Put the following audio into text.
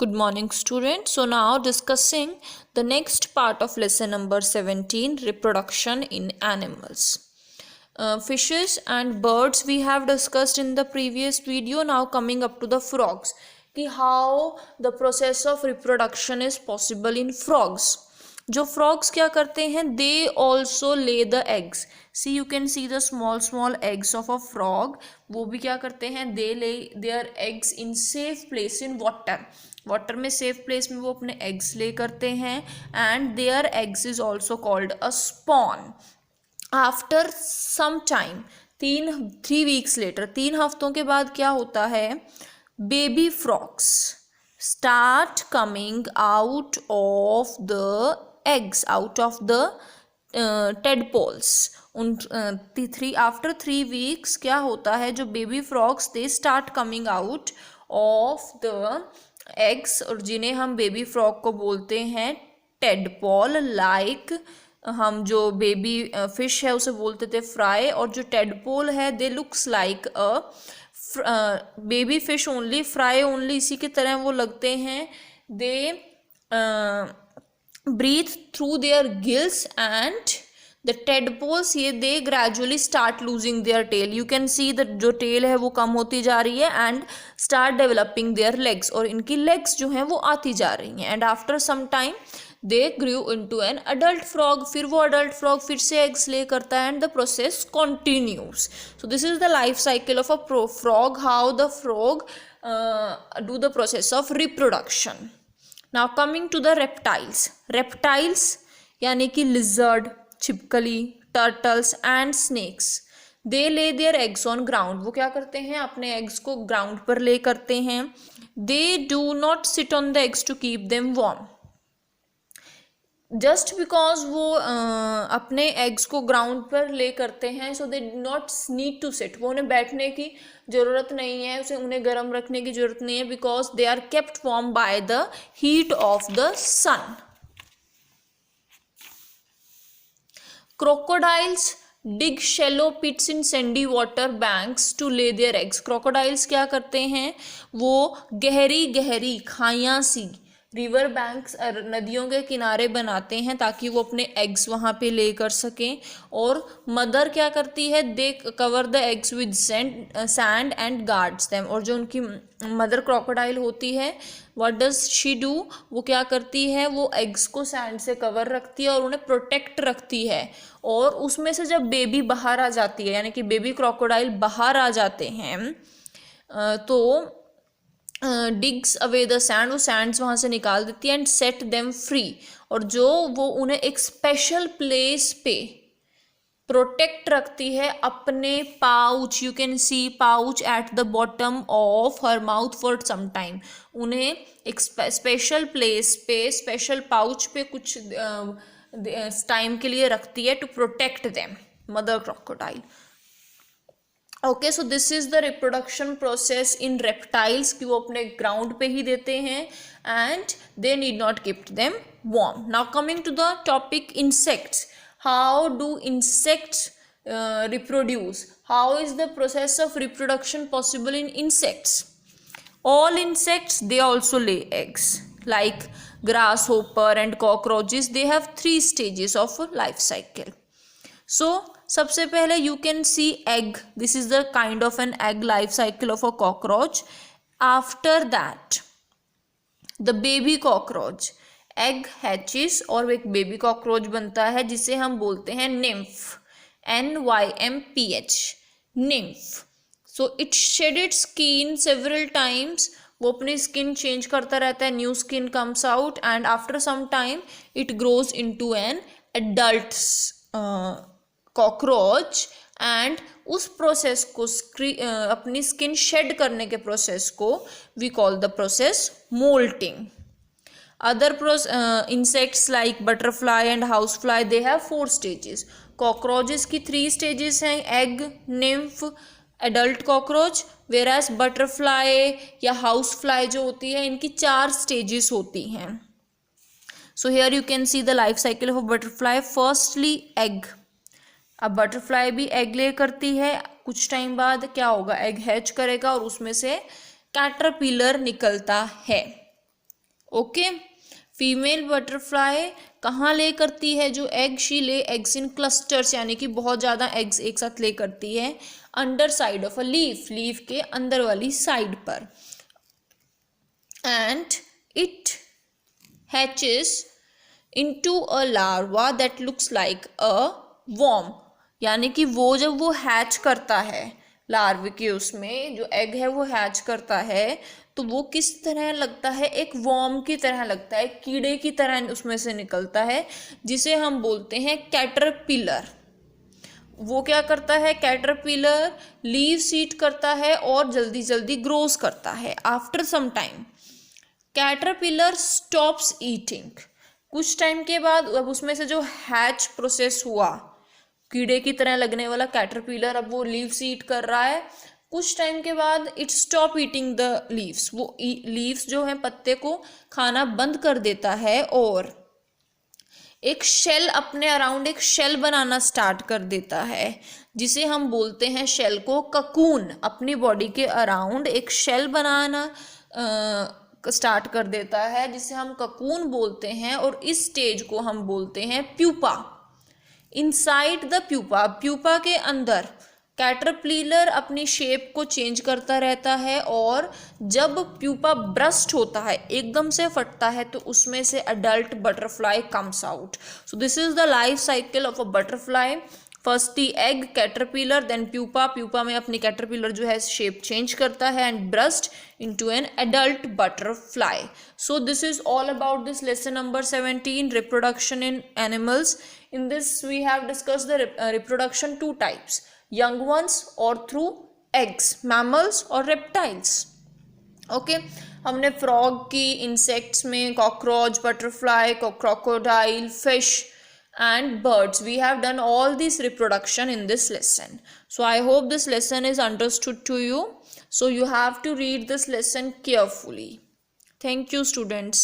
Good morning, students. So now discussing the next part of lesson number 17, reproduction in animals. Fishes and birds we have discussed in the previous video. Now coming up to the frogs, कि how the process of reproduction is possible in frogs. जो frogs क्या करते हैं, they also lay the eggs. See, you can see the small eggs of a frog. वो भी क्या करते हैं, they lay their eggs in safe place in water. Water में सेफ प्लेस में वो अपने एग्स ले करते हैं and their eggs is also called a spawn. After some time 3 weeks later, 3 हफ्तों के बाद क्या होता है, baby frogs start coming out of the eggs, out of the tadpoles. After 3 weeks क्या होता है, जो baby frogs they start coming out of the eggs, और जिन्हें हम बेबी फ्रॉग को बोलते हैं टेडपोल. लाइक हम जो बेबी फिश है उसे बोलते थे फ्राई, और जो टेडपोल है they looks like a baby fish only, fry only, इसी की तरह वो लगते हैं. They breathe through their gills and the tadpoles ये they gradually start losing their tail. You can see the जो टेल है वो कम होती जा रही है and start developing their legs, और इनकी लेग्स जो हैं वो आती जा रही हैं. And after some time they grew into an adult frog. फिर वो अडल्ट फ्रॉग फिर से एग्स ले करता है and the process continues. So this is the life cycle of a frog, how the frog do the process of reproduction. Now coming to the reptiles. Reptiles यानी कि lizard, छिपकली, turtles and snacks, they lay their eggs on ground. वो क्या करते हैं, अपने eggs को ground पर ले करते हैं. They do not sit on the eggs to keep them warm. Just because वो अपने एग्स को ग्राउंड पर ले करते हैं, so they do not need to sit. वो उन्हें बैठने की ज़रूरत नहीं है, उसे उन्हें गर्म रखने की ज़रूरत नहीं है, because they are kept warm by the heat of the sun. Crocodiles dig shallow pits in sandy water banks to lay their eggs. Crocodiles क्या करते हैं, वो गहरी गहरी खाइयाँ सी रिवर बैंक्स, नदियों के किनारे बनाते हैं ताकि वो अपने एग्स वहाँ पे ले कर सकें. और मदर क्या करती है, they cover the eggs with sand and guards them. और जो उनकी मदर क्रोकोडाइल होती है, व्हाट डज शी डू, वो क्या करती है, वो एग्स को सैंड से कवर रखती है और उन्हें प्रोटेक्ट रखती है. और उसमें से जब बेबी बाहर आ जाती है, यानी कि बेबी क्रोकोडाइल बाहर आ जाते हैं, तो डिग्स अवे द सैंड, वो सैंड्स वहाँ से निकाल देती है एंड सेट देम फ्री. और जो वो उन्हें एक स्पेशल प्लेस पे प्रोटेक्ट रखती है अपने pouch. You can see pouch at the bottom of her mouth for some time. उन्हें एक स्पेशल प्लेस पे, स्पेशल पाउच पे कुछ टाइम के लिए रखती है to protect them, mother crocodile. Okay, so this is the reproduction process in reptiles, कि वो अपने ग्राउंड पे ही देते हैं and they need not keep them warm. Now coming to the topic insects. How do insects reproduce? How is the process of reproduction possible in insects? All insects, they also lay eggs. Like grasshopper and cockroaches, they have 3 stages of life cycle. So सबसे पहले you can see egg. This is the kind of an egg life cycle of a cockroach. After that, the baby cockroach, egg hatches और एक baby cockroach बनता है जिसे हम बोलते हैं nymph, NYMPH, nymph. So it shed its skin several times. वो अपनी स्किन चेंज करता रहता है, new skin comes out and after some time it grows into an adult cockroach. And उस प्रोसेस को, अपनी स्किन शेड करने के प्रोसेस को we call the process moulting. Other insects like butterfly and house fly, they have 4 stages. Cockroaches की 3 stages हैं, egg, nymph, adult cockroach. Whereas butterfly या house fly जो होती है, इनकी 4 स्टेजेस होती हैं. So here you can see the life cycle of butterfly. Firstly egg. अब बटरफ्लाई भी एग ले करती है, कुछ टाइम बाद क्या होगा, एग हैच करेगा और उसमें से कैटरपिलर निकलता है. ओके। फीमेल बटरफ्लाई कहाँ ले करती है जो egg? She lay eggs in clusters, यानी कि बहुत ज़्यादा एग्स एक साथ ले करती है under side of a leaf, leaf के अंदर वाली साइड पर। And it hatches into a larva that looks like a worm, यानी कि वो जब वो हैच करता है लार्वे के, उसमें जो एग है वो हैच करता है, तो वो किस तरह लगता है? एक वॉर्म की तरह लगता है, कीड़े की तरह उसमें से निकलता है, जिसे हम बोलते हैं कैटरपिलर। वो क्या करता है? कैटरपिलर लीव्स ईट करता है और जल्दी जल्दी ग्रोस करता है। After some time caterpillar stops eating, कुछ टाइम के बाद अब उसमें से जो हैच प्रोसेस हुआ, कीड़े की तरह लगने वाला कैटरपिलर अब वो लीव्स ईट कर रहा है, कुछ टाइम के बाद it stop eating the leaves, वो लीव्स जो है पत्ते को खाना बंद कर देता है और एक शेल अपने अराउंड एक शेल बनाना स्टार्ट कर देता है, जिसे हम बोलते हैं शेल को ककून। अपनी बॉडी के अराउंड एक शेल बनाना स्टार्ट कर देता है, जिसे हम ककून बोलते हैं, और इस स्टेज को हम बोलते हैं pupa. Inside the pupa, pupa के अंदर कैटरपिलर अपनी शेप को चेंज करता रहता है, और जब प्यूपा ब्रस्ट होता है, एकदम से फटता है, तो उसमें से adult butterfly comes out. So this is the life cycle of a butterfly. First the egg, caterpillar, then pupa, pupa में अपनी कैटरपिलर जो है शेप चेंज करता है and burst into an adult butterfly. So this is all about this lesson number 17, reproduction in animals. In this we have discussed the reproduction two types, young ones or through eggs, mammals or reptiles. Okay हमने frog की, insects में cockroach, butterfly, crocodile, fish and birds, we have done all this reproduction in this lesson. So I hope this lesson is understood to you. So you have to read this lesson carefully. Thank you, students.